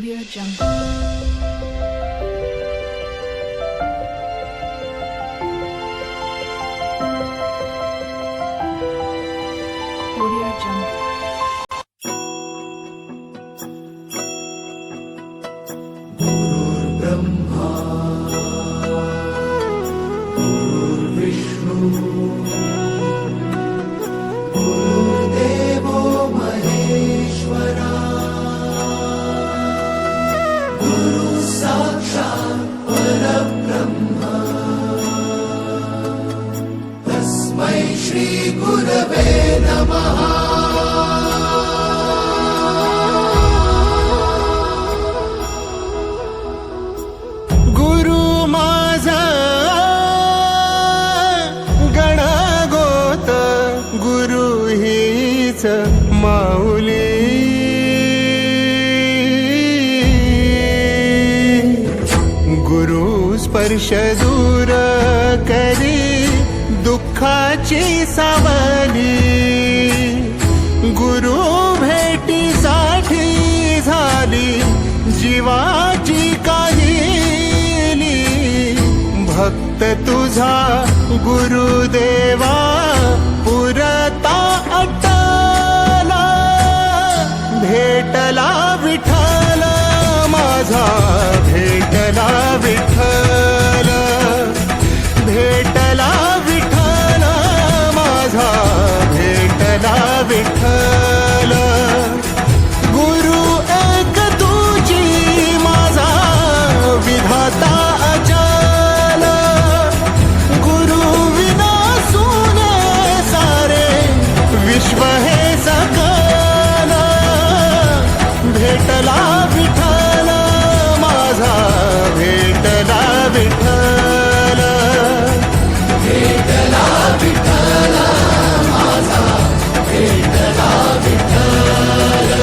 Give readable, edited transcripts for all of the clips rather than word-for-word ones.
Audio Jungle. Audio Jungle. Brahma गुरुर्विष्णु गुरुर्देवो महेश्वरा गुरु साक्षात् परब्रह्म तस्मै श्री गुरवे नमः। माऊली गुरु स्पर्श दूर करी दुःखाची सावली गुरु भेटीसाठी झाली जीवाची काहिली भक्त तुझा गुरुदेवा पुरता भेटला विठ्ठल माझा भेटला विठ्ठल भेटला विठ्ठल माझा भेटला विठ्ठल गुरु एक तुझी माझा विधाता अचल गुरु विना सुने सारे विश्व हे सकल भेटला विठ्ठल माझा भेटला विठ्ठल भेटला विठ्ठल माझा भेटला विठ्ठल।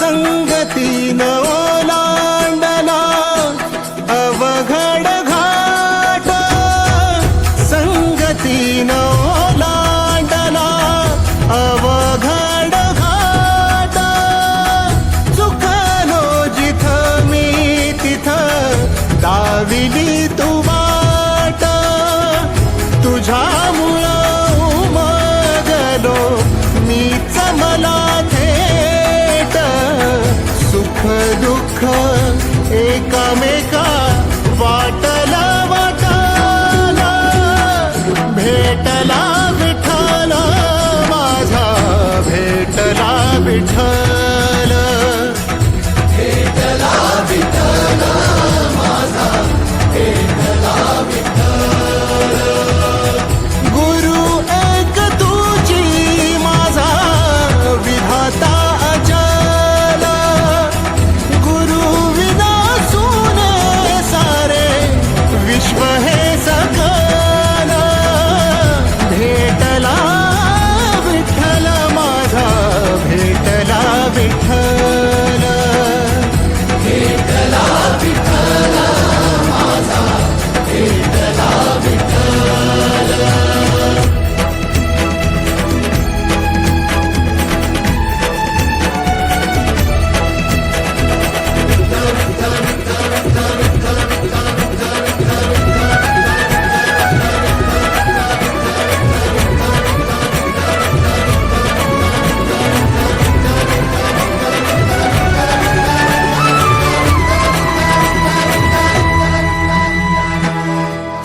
संगतीनं ओलांडला अवघड घाट संगतीनं ओलांडला अवघड घाट चुकलो जिथं मी तिथं दाविली तू वाट तुझ्यामुळं उमगलो मीच मला थेट सुख दुःख एकामेका वाटला वाटाला भेटला विठ्ठल माझा भेटला विठ्ठल भेटला विठ्ठल माझा भेटला विठ्ठल गुरु एक तुझी माझा विधाता अचल गुरु विना सुने सारे विश्व हे सकल भेटला विठ्ठल माझा भेटला विठ्ठल भेटला विठ्ठल माझा भेटला विठ्ठल।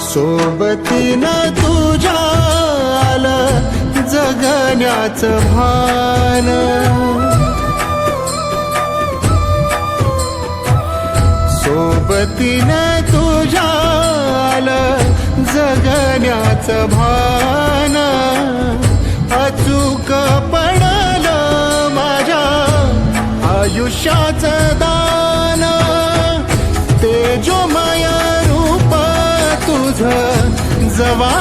सोबतीनं तुझ्या आलं जगण्याचं भान सोबतीनं तुझ्या आलं जगण्याचं भान अचूक पडलं माझ्या आयुष्याचं दान तेजोमय रूप तुझं जवा